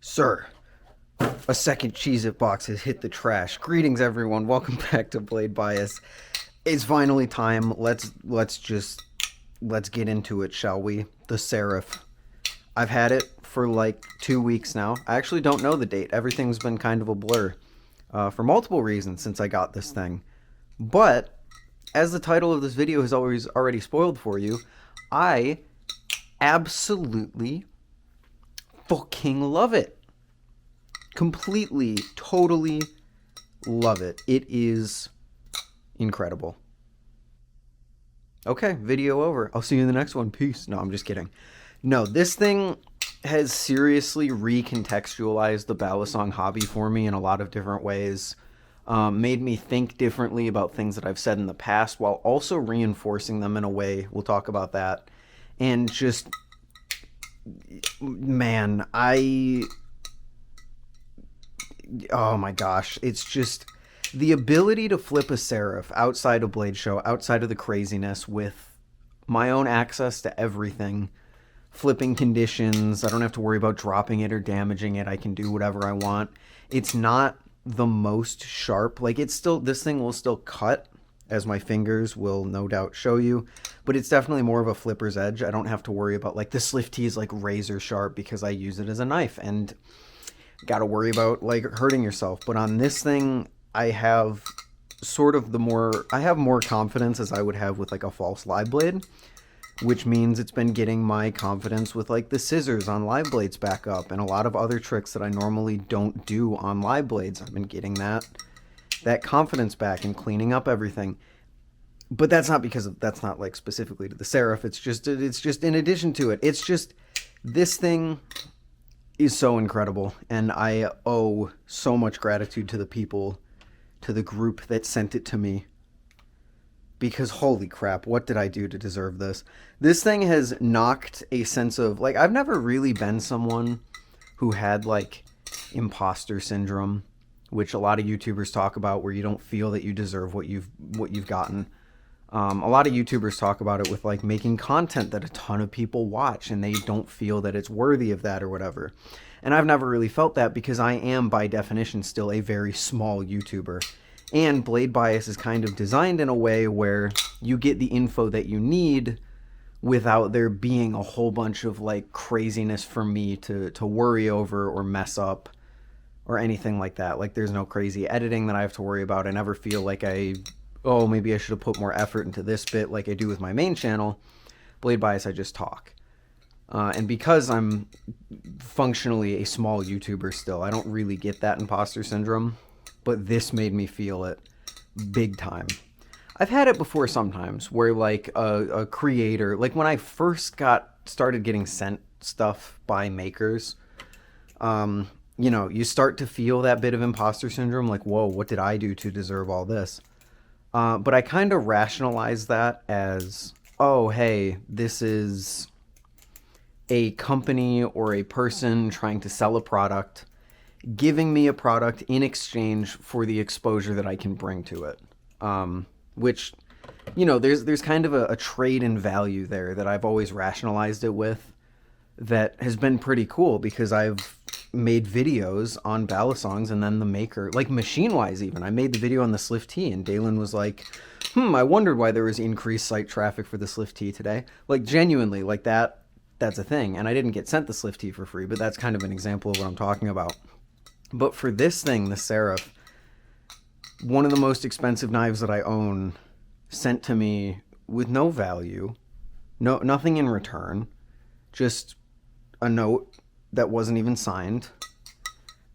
Sir, a second Cheez-It box has hit the trash. Greetings, everyone. Welcome back to Blade Bias. It's finally time. Let's get into it, shall we? The Serif. I've had it for like 2 weeks now. I actually don't know the date. Everything's been kind of a blur for multiple reasons since I got this thing. But as the title of this video has already spoiled for you, I absolutely fucking love it. Completely, totally love it. It is incredible. Okay, video over. I'll see you in the next one. Peace. No, I'm just kidding. No, this thing has seriously recontextualized the Balisong hobby for me in a lot of different ways. Made me think differently about things that I've said in the past while also reinforcing them in a way. We'll talk about that. And just, man, oh my gosh, it's just the ability to flip a serif outside of Blade Show, outside of the craziness, with my own access to everything, flipping conditions. I don't have to worry about dropping it or damaging it. I can do whatever I want. It's not the most sharp. Like, it's still, this thing will still cut, as my fingers will no doubt show you, but it's definitely more of a flipper's edge. I don't have to worry about, like, the Sliff T is like razor sharp because I use it as a knife, and got to worry about like hurting yourself. But on this thing, I have sort of I have more confidence as I would have with like a false live blade, which means it's been getting my confidence with like the scissors on live blades back up and a lot of other tricks that I normally don't do on live blades. I've been getting that confidence back and cleaning up everything. But that's not that's not like specifically to the serif. It's just in addition to it. It's just, this thing is so incredible, and I owe so much gratitude to the people, to the group that sent it to me, because holy crap, what did I do to deserve this? This thing has knocked a sense of, like, I've never really been someone who had like imposter syndrome, which a lot of YouTubers talk about, where you don't feel that you deserve what you've gotten. A lot of YouTubers talk about it with like making content that a ton of people watch and they don't feel that it's worthy of that or whatever. And I've never really felt that because I am by definition still a very small YouTuber. And Blade Bias is kind of designed in a way where you get the info that you need without there being a whole bunch of like craziness for me to worry over or mess up or anything like that. Like, there's no crazy editing that I have to worry about. I never feel like oh, maybe I should have put more effort into this bit like I do with my main channel. Blade Bias, I just talk. And because I'm functionally a small YouTuber still, I don't really get that imposter syndrome, but this made me feel it big time. I've had it before sometimes where like a creator, like when I first started getting sent stuff by makers, you know, you start to feel that bit of imposter syndrome, like, whoa, what did I do to deserve all this? But I kind of rationalize that as, oh, hey, this is a company or a person trying to sell a product, giving me a product in exchange for the exposure that I can bring to it. Which, you know, there's kind of a trade in value there that I've always rationalized it with that has been pretty cool, because I've made videos on Balisongs and then the maker, like Machinewise even. I made the video on the Sliff T and Dalen was like, I wondered why there was increased site traffic for the Sliff T today. Like, genuinely, like that's a thing. And I didn't get sent the Sliff T for free, but that's kind of an example of what I'm talking about. But for this thing, the Serif, one of the most expensive knives that I own, sent to me with no value, nothing in return, just a note that wasn't even signed,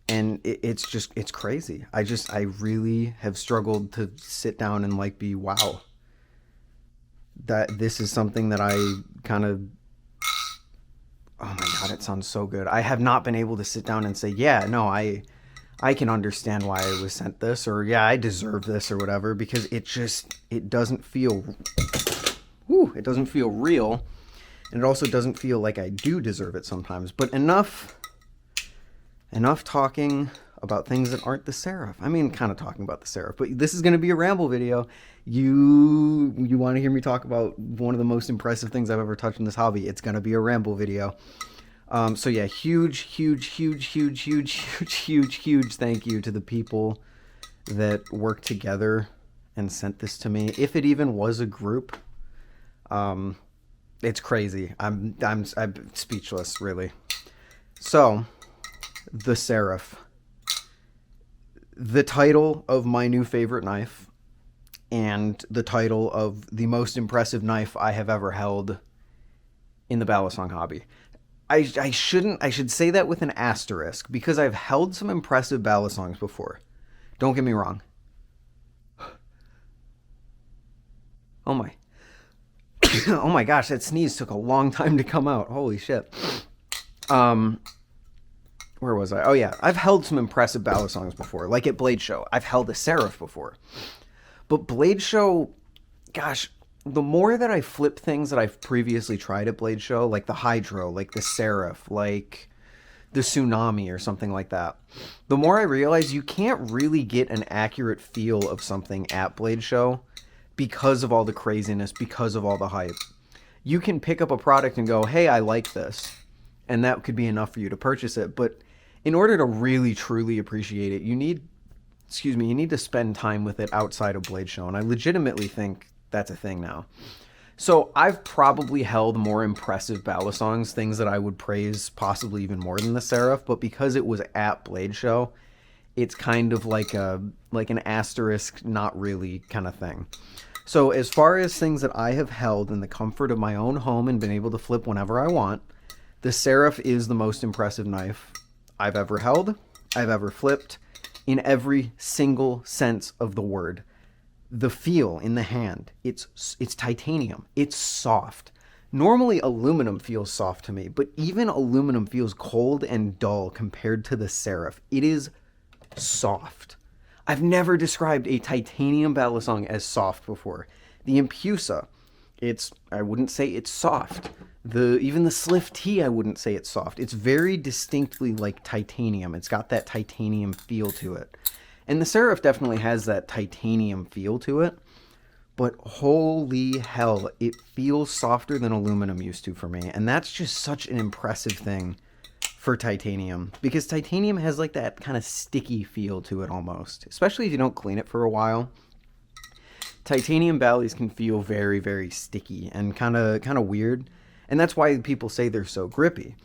and it's crazy. I really have struggled to sit down and like be, wow, that this is something that I kind of, oh my god, it sounds so good. I have not been able to sit down and say, yeah, no, I can understand why I was sent this, or yeah, I deserve this or whatever, because it doesn't feel, it doesn't feel real. And it also doesn't feel like I do deserve it sometimes. But enough talking about things that aren't the serif. I mean, kind of talking about the serif, but this is going to be a ramble video. You want to hear me talk about one of the most impressive things I've ever touched in this hobby. It's going to be a ramble video. So yeah, huge thank you to the people that worked together and sent this to me. If it even was a group, um, it's crazy. I'm speechless, really. So, the Serif, the title of my new favorite knife, and the title of the most impressive knife I have ever held in the Balisong hobby. I should say that with an asterisk because I've held some impressive Balisongs before. Don't get me wrong. Oh my. Oh my gosh, that sneeze took a long time to come out. Holy shit. Um where was I? Oh yeah, I've held some impressive Balisongs before, like at Blade Show. I've held a Serif before. But Blade Show, gosh, the more that I flip things that I've previously tried at Blade Show, like the Hydro, like the Serif, like the Tsunami or something like that, the more I realize you can't really get an accurate feel of something at Blade Show because of all the craziness, because of all the hype. You can pick up a product and go, hey, I like this, and that could be enough for you to purchase it. But in order to really, truly appreciate it, you need to spend time with it outside of Blade Show, and I legitimately think that's a thing now. So I've probably held more impressive Balisongs, things that I would praise possibly even more than the Serif, but because it was at Blade Show, it's kind of like an asterisk, not really kind of thing. So as far as things that I have held in the comfort of my own home and been able to flip whenever I want, the Serif is the most impressive knife I've ever held, I've ever flipped, in every single sense of the word. The feel in the hand, it's titanium, it's soft. Normally aluminum feels soft to me, but even aluminum feels cold and dull compared to the Serif. It is soft. I've never described a titanium Balisong as soft before. The Impusa, I wouldn't say it's soft. Even the Sliff T, I wouldn't say it's soft. It's very distinctly like titanium. It's got that titanium feel to it. And the Serif definitely has that titanium feel to it. But holy hell, it feels softer than aluminum used to for me. And that's just such an impressive thing for titanium. Because titanium has like that kind of sticky feel to it almost. Especially if you don't clean it for a while. Titanium Ballies can feel very, very sticky and kind of weird. And that's why people say they're so grippy.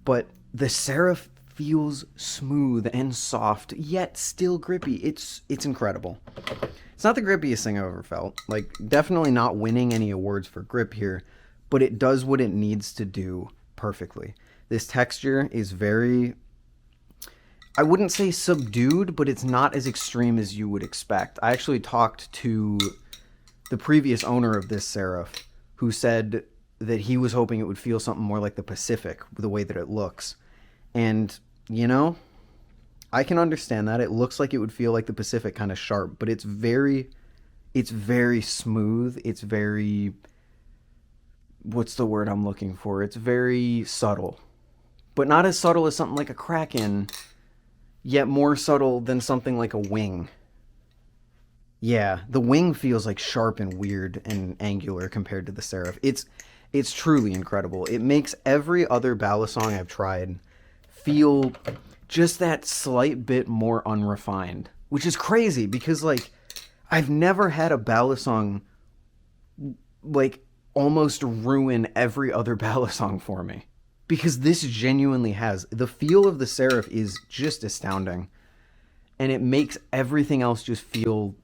But the Serif feels smooth and soft, yet still grippy. It's incredible. It's not the grippiest thing I've ever felt. Like, definitely not winning any awards for grip here, but it does what it needs to do perfectly. This texture is very, I wouldn't say subdued, but it's not as extreme as you would expect. I actually talked to the previous owner of this Serif, who said that he was hoping it would feel something more like the Pacific, the way that it looks. And, you know, I can understand that. It looks like it would feel like the Pacific, kind of sharp, but it's very smooth. It's very, what's the word I'm looking for? It's very subtle, but not as subtle as something like a Kraken, yet more subtle than something like a Wing. Yeah, the Wing feels like sharp and weird and angular compared to the Serif. It's truly incredible. It makes every other Balisong I've tried feel just that slight bit more unrefined, which is crazy because, like, I've never had a Balisong, like, almost ruin every other Balisong for me. Because this genuinely has. The feel of the Serif is just astounding. And it makes everything else just feel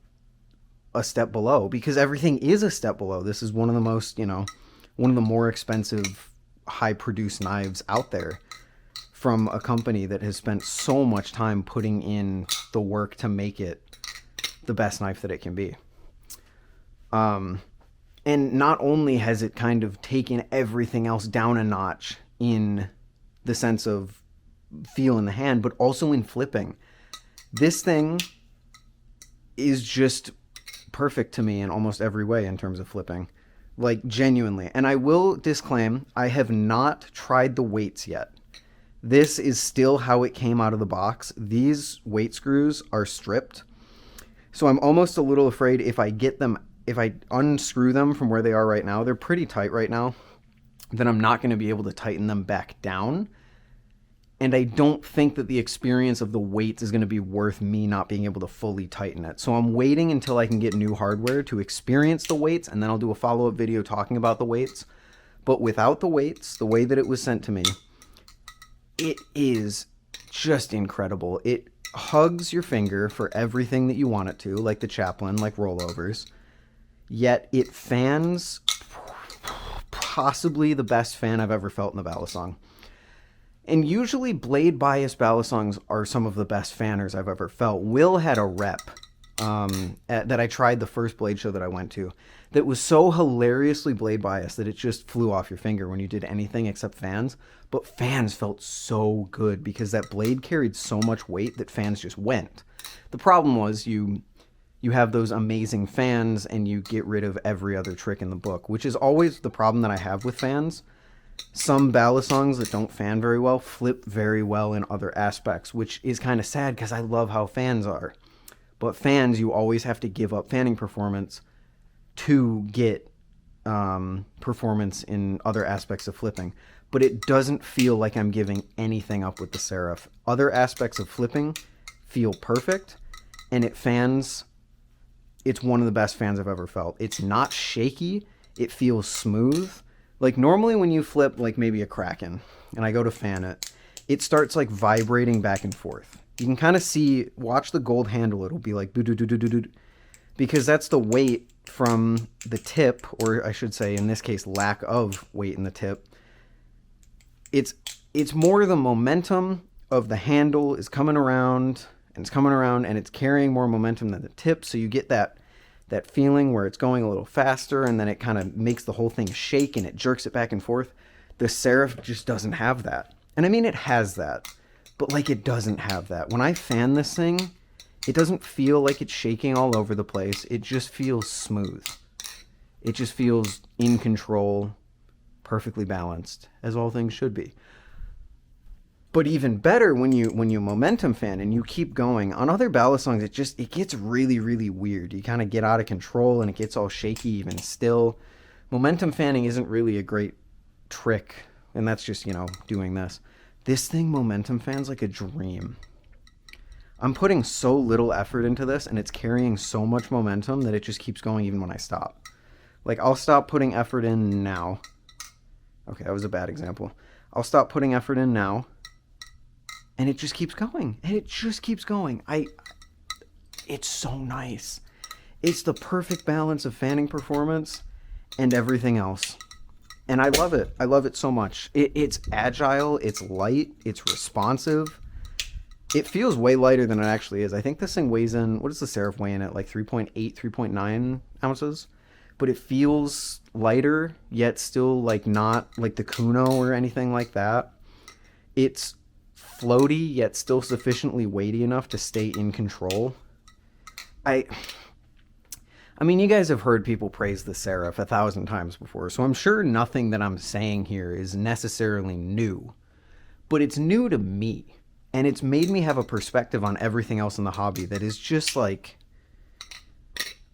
a step below. Because everything is a step below. This is one of the most, one of the more expensive, high-produced knives out there. From a company that has spent so much time putting in the work to make it the best knife that it can be. And not only has it kind of taken everything else down a notch in the sense of feel in the hand, but also in flipping. This thing is just perfect to me in almost every way in terms of flipping. Like, genuinely. And I will disclaim, I have not tried the weights yet. This is still how it came out of the box. These weight screws are stripped. So I'm almost a little afraid if I unscrew them from where they are right now, they're pretty tight right now. that I'm not going to be able to tighten them back down. And I don't think that the experience of the weights is going to be worth me not being able to fully tighten it. So I'm waiting until I can get new hardware to experience the weights, and then I'll do a follow-up video talking about the weights. But without the weights, the way that it was sent to me, it is just incredible. It hugs your finger for everything that you want it to, like the Chaplin, like rollovers. Yet it fans possibly the best fan I've ever felt in the Balisong. And usually blade bias Balisongs are some of the best fanners I've ever felt. Will had a rep that I tried the first blade show that I went to that was so hilariously blade biased that it just flew off your finger when you did anything except fans. But fans felt so good because that blade carried so much weight that fans just went. The problem was you have those amazing fans and you get rid of every other trick in the book, which is always the problem that I have with fans. Some Balisongs that don't fan very well flip very well in other aspects, which is kind of sad because I love how fans are. But fans, you always have to give up fanning performance to get performance in other aspects of flipping. But it doesn't feel like I'm giving anything up with the Serif. Other aspects of flipping feel perfect, and it fans. It's one of the best fans I've ever felt. It's not shaky. It feels smooth. Like normally when you flip like maybe a Kraken and I go to fan it, it starts like vibrating back and forth. You can kind of see, watch the gold handle. It'll be like do-do-do-do-do-do, because that's the weight from the tip, or I should say in this case, lack of weight in the tip. It's more the momentum of the handle is coming around and it's coming around and it's carrying more momentum than the tip. So you get that feeling where it's going a little faster and then it kind of makes the whole thing shake and it jerks it back and forth. The Serif just doesn't have that. And I mean, it has that, but like it doesn't have that. When I fan this thing, it doesn't feel like it's shaking all over the place. It just feels smooth. It just feels in control, perfectly balanced, as all things should be. But even better when you momentum fan and you keep going. On other Balisongs, it gets really, really weird. You kind of get out of control and it gets all shaky even still. Momentum fanning isn't really a great trick, and that's just, doing this. This thing momentum fans like a dream. I'm putting so little effort into this and it's carrying so much momentum that it just keeps going even when I stop. Like I'll stop putting effort in now. Okay, that was a bad example. I'll stop putting effort in now. And it just keeps going. And it just keeps going. It's so nice. It's the perfect balance of fanning performance and everything else. And I love it. I love it so much. It's agile. It's light. It's responsive. It feels way lighter than it actually is. I think this thing weighs in, what does the Serif weigh in at? Like 3.8, 3.9 ounces? But it feels lighter, yet still like not like the Kuno or anything like that. It's floaty, yet still sufficiently weighty enough to stay in control. I mean, you guys have heard people praise the Serif 1,000 times before, so I'm sure nothing that I'm saying here is necessarily new. But it's new to me, and it's made me have a perspective on everything else in the hobby that is just like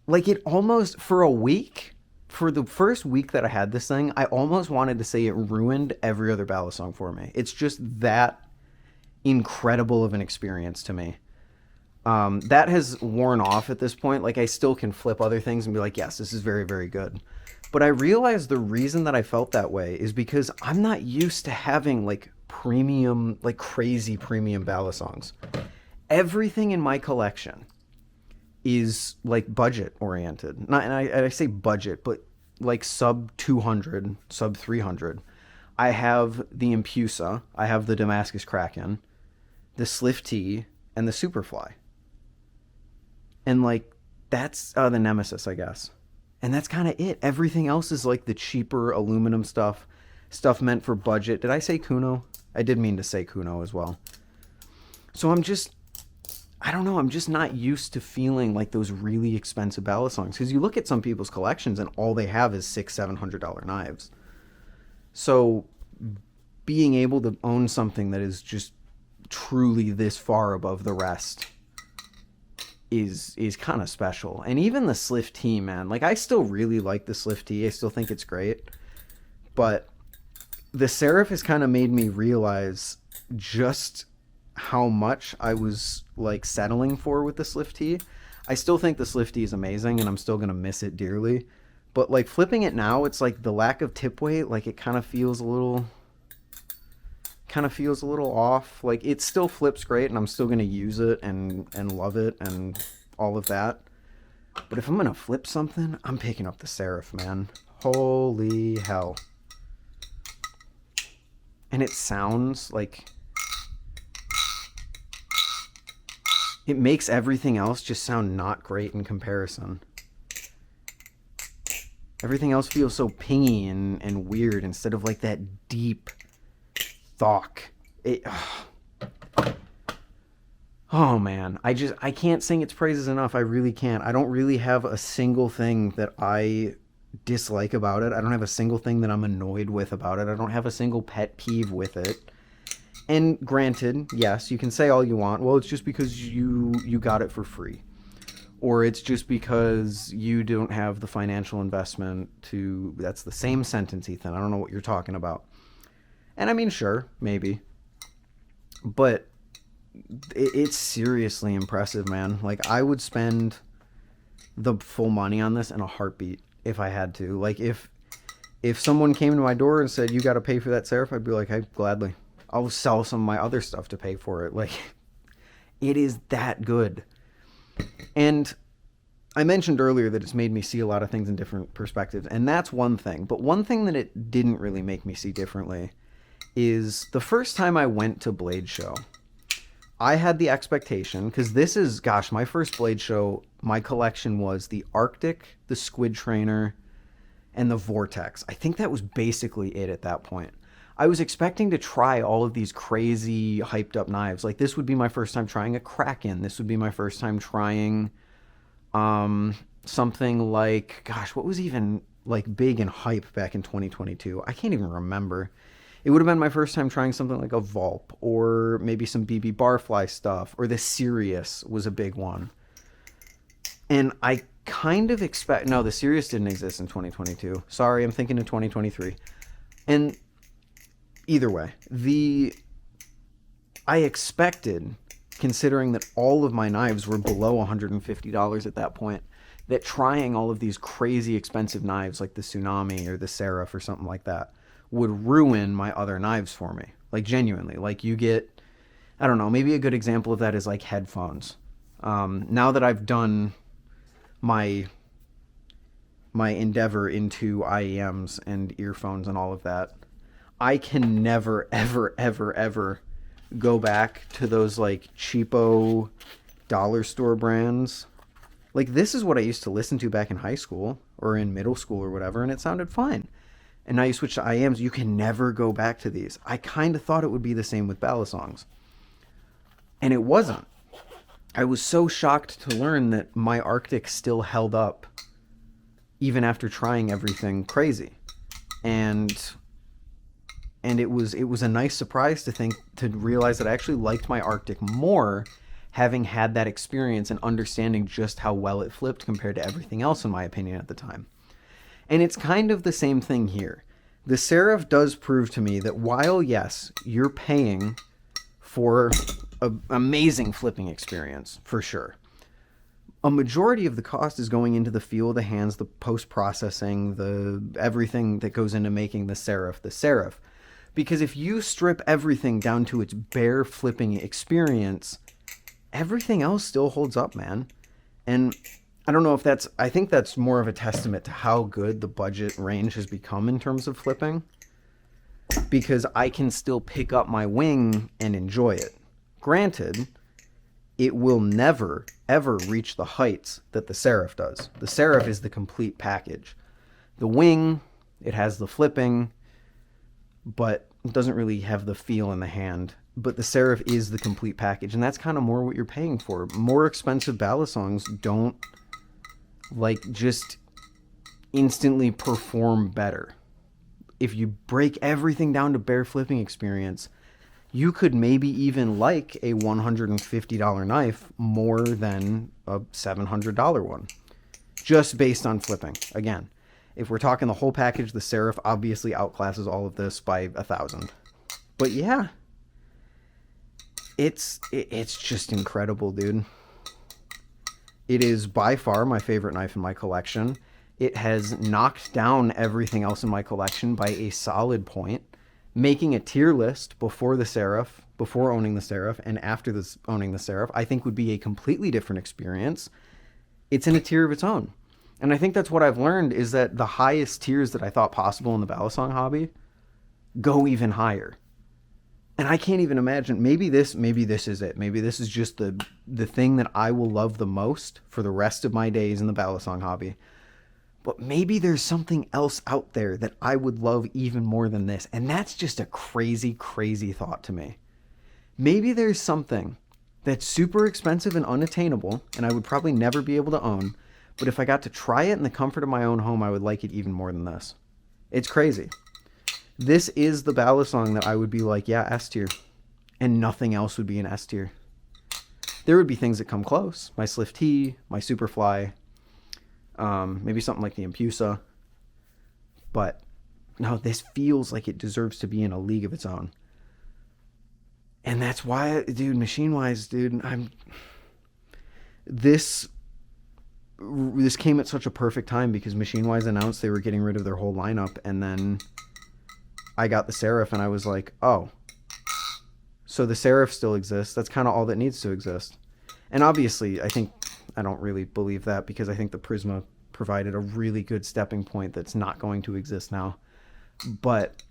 it almost, for a week, for the first week that I had this thing, I almost wanted to say it ruined every other Balisong for me. It's just that incredible of an experience to me. That has worn off at this point. Like I still can flip other things and be like, yes, this is very, very good. But I realized the reason that I felt that way is because I'm not used to having like premium, like crazy premium Balisongs. Everything in my collection is like budget oriented. Not, and I say budget, but like sub 200, sub 300. I have the Impusa, I have the Damascus Kraken, the Sliff T, and the Superfly. And like that's the Nemesis, I guess. And that's kind of it. Everything else is like the cheaper aluminum stuff meant for budget. Did I say Kuno? I did mean to say Kuno as well. So I don't know, I'm just not used to feeling like those really expensive Balisongs. Because you look at some people's collections and all they have is $600-$700 knives. So being able to own something that is just truly this far above the rest is kind of special. And even the Sliff T, man, like I still really like the Sliff T. I still think it's great. But the Serif has kind of made me realize just how much I was like settling for with the Slift T. I still think the Slift T is amazing, and I'm still gonna miss it dearly. But like flipping it now, it's like the lack of tip weight. Like it kind of feels a little off. Like it still flips great, and I'm still gonna use it and love it and all of that. But if I'm gonna flip something, I'm picking up the Serif, man. Holy hell! And it sounds like it makes everything else just sound not great in comparison. Everything else feels so pingy and weird instead of like that deep thok. Oh man, I can't sing its praises enough. I really can't. I don't really have a single thing that I dislike about it. I don't have a single thing that I'm annoyed with about it. I don't have a single pet peeve with it. And granted, yes, you can say all you want. Well, it's just because you got it for free. Or it's just because you don't have the financial investment to... That's the same sentence, Ethan. I don't know what you're talking about. And I mean, sure, maybe. But it's seriously impressive, man. Like, I would spend the full money on this in a heartbeat if I had to. Like, if someone came to my door and said, you got to pay for that Serif, I'd be like, hey, gladly. I'll sell some of my other stuff to pay for it. Like, it is that good. And I mentioned earlier that it's made me see a lot of things in different perspectives, and that's one thing. But one thing that it didn't really make me see differently is the first time I went to Blade Show, I had the expectation, because this is, gosh, my first Blade Show, my collection was the Arctic, the Squid Trainer, and the Vortex. I think that was basically it at that point. I was expecting to try all of these crazy hyped up knives. Like, this would be my first time trying a Kraken. This would be my first time trying something like, gosh, what was even like big and hype back in 2022? I can't even remember. It would have been my first time trying something like a Vulp, or maybe some BB Barfly stuff, or the Sirius was a big one. And I kind of expect... No, the Sirius didn't exist in 2022. Sorry, I'm thinking of 2023. And either way, I expected, considering that all of my knives were below $150 at that point, that trying all of these crazy expensive knives like the Tsunami or the Serif or something like that would ruin my other knives for me. Like, genuinely. Like, you get... I don't know, maybe a good example of that is like headphones. Now that I've done my endeavor into IEMs and earphones and all of that, I can never, ever, ever, ever go back to those like cheapo dollar store brands. Like, this is what I used to listen to back in high school or in middle school or whatever, and it sounded fine. And now you switch to IEMs, you can never go back to these. I kind of thought it would be the same with Balisongs. And it wasn't. I was so shocked to learn that my Arctic still held up even after trying everything crazy. And it was a nice surprise to realize that I actually liked my Arctic more, having had that experience and understanding just how well it flipped compared to everything else, in my opinion, at the time. And it's kind of the same thing here. The Serif does prove to me that while, yes, you're paying for an amazing flipping experience, for sure, a majority of the cost is going into the feel of the hands, the post-processing, the everything that goes into making the Serif. Because if you strip everything down to its bare flipping experience, everything else still holds up, man. And I don't know if I think that's more of a testament to how good the budget range has become in terms of flipping. Because I can still pick up my wing and enjoy it. Granted, it will never, ever reach the heights that the Serif does. The Serif is the complete package. The wing, it has the flipping, but it doesn't really have the feel in the hand. But the Serif is the complete package, and that's kind of more what you're paying for. More expensive Balisongs don't, like, just instantly perform better. If you break everything down to bare flipping experience, you could maybe even like a $150 knife more than a $700 one, just based on flipping, again. If we're talking the whole package, the Serif obviously outclasses all of this by 1,000. But yeah, it's just incredible, dude. It is by far my favorite knife in my collection. It has knocked down everything else in my collection by a solid point, making a tier list before the Serif, before owning the Serif, and after this owning the Serif, I think would be a completely different experience. It's in a tier of its own. And I think that's what I've learned, is that the highest tiers that I thought possible in the Balisong hobby go even higher. And I can't even imagine, maybe this is it. Maybe this is just the thing that I will love the most for the rest of my days in the Balisong hobby. But maybe there's something else out there that I would love even more than this. And that's just a crazy, crazy thought to me. Maybe there's something that's super expensive and unattainable, and I would probably never be able to own. But if I got to try it in the comfort of my own home, I would like it even more than this. It's crazy. This is the Balisong that I would be like, yeah, S tier. And nothing else would be an S tier. There would be things that come close. My Slift T, my Superfly, maybe something like the Impusa. But no, this feels like it deserves to be in a league of its own. And that's why, dude, Machinewise, dude, This came at such a perfect time because Machinewise announced they were getting rid of their whole lineup, and then I got the Serif, and I was like, oh, so the Serif still exists. That's kind of all that needs to exist. And obviously, I don't really believe that, because I think the Prisma provided a really good stepping point that's not going to exist now. But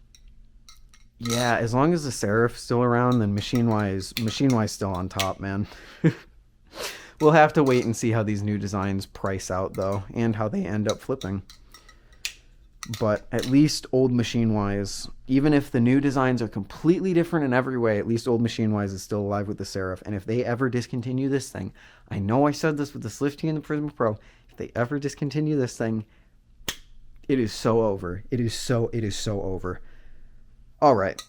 yeah, as long as the Serif's still around, then Machinewise still on top, man. We'll have to wait and see how these new designs price out, though, and how they end up flipping. But at least old Machinewise, even if the new designs are completely different in every way, at least old Machinewise is still alive with the Serif. And if they ever discontinue this thing, I know I said this with the Slift T and the Prisma Pro, if they ever discontinue this thing, it is so over. It is so over. All right.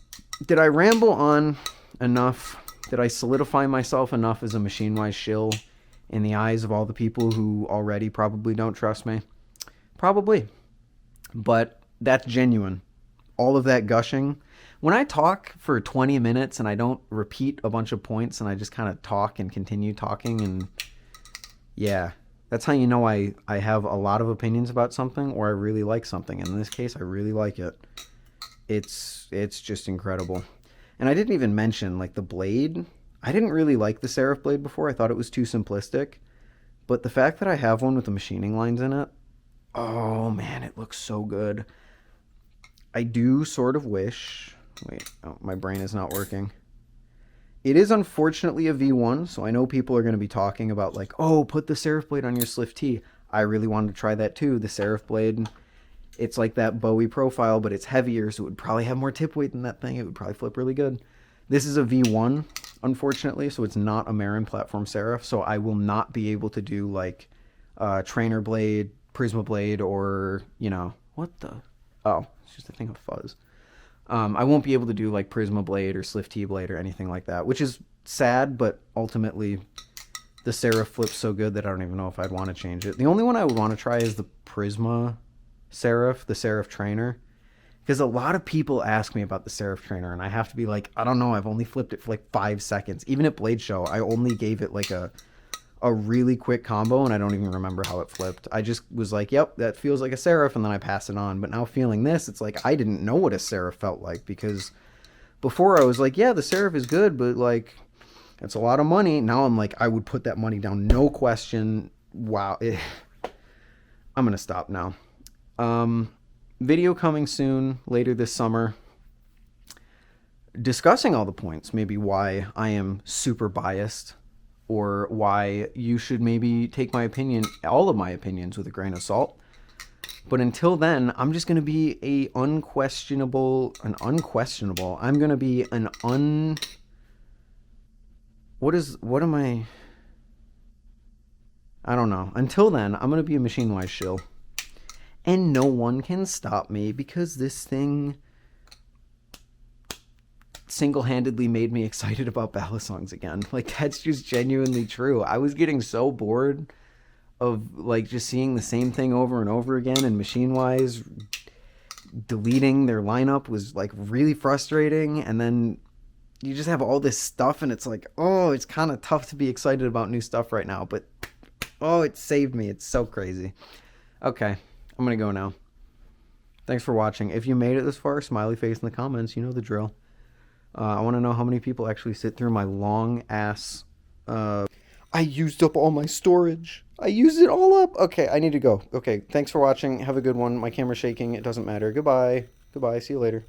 Did I ramble on enough? Did I solidify myself enough as a Machinewise shill in the eyes of all the people who already probably don't trust me? Probably. But that's genuine. All of that gushing. When I talk for 20 minutes and I don't repeat a bunch of points and I just kind of talk and continue talking, and yeah, that's how you know I have a lot of opinions about something, or I really like something. And in this case, I really like it. It's just incredible. And I didn't even mention, like, the blade. I didn't really like the Serif blade before. I thought it was too simplistic. But the fact that I have one with the machining lines in it, oh man, it looks so good. I do sort of wish... Wait, oh, my brain is not working. It is unfortunately a V1, so I know people are going to be talking about, like, oh, put the Serif blade on your Slift T. I really wanted to try that too. The Serif blade, it's like that Bowie profile, but it's heavier, so it would probably have more tip weight than that thing. It would probably flip really good. This is a V1, unfortunately, so it's not a Marin platform Serif, so I will not be able to do, like, Trainer blade, Prisma blade, or, you know, what the... Oh, it's just a thing of fuzz. I won't be able to do, like, Prisma blade or Slift T blade or anything like that, which is sad, but ultimately the Serif flips so good that I don't even know if I'd want to change it. The only one I would want to try is the Prisma Serif, the Serif Trainer, because a lot of people ask me about the Serif Trainer, and I have to be like, I don't know, I've only flipped it for like 5 seconds. Even at Blade Show, I only gave it like a really quick combo, and I don't even remember how it flipped. I just was like, yep, that feels like a Serif, and then I pass it on. But now feeling this, it's like I didn't know what a Serif felt like, because before I was like, yeah, the Serif is good, but like, it's a lot of money. Now I'm like, I would put that money down, no question. Wow. I'm going to stop now. Video coming soon, later this summer, discussing all the points, maybe why I am super biased, or why you should maybe take my opinion, all of my opinions, with a grain of salt. But until then, I'm just going to be I'm going to be I don't know. Until then, I'm going to be a Machinewise shill. And no one can stop me, because this thing single-handedly made me excited about Balisongs again. Like, that's just genuinely true. I was getting so bored of like just seeing the same thing over and over again, and Machinewise deleting their lineup was like really frustrating. And then you just have all this stuff, and it's like, oh, it's kind of tough to be excited about new stuff right now. But oh, it saved me. It's so crazy. Okay, I'm gonna go now. Thanks for watching. If you made it this far, smiley face in the comments. You know the drill. I want to know how many people actually sit through my long ass. I used up all my storage. I used it all up. Okay, I need to go. Okay, thanks for watching. Have a good one. My camera's shaking. It doesn't matter. Goodbye. Goodbye. See you later.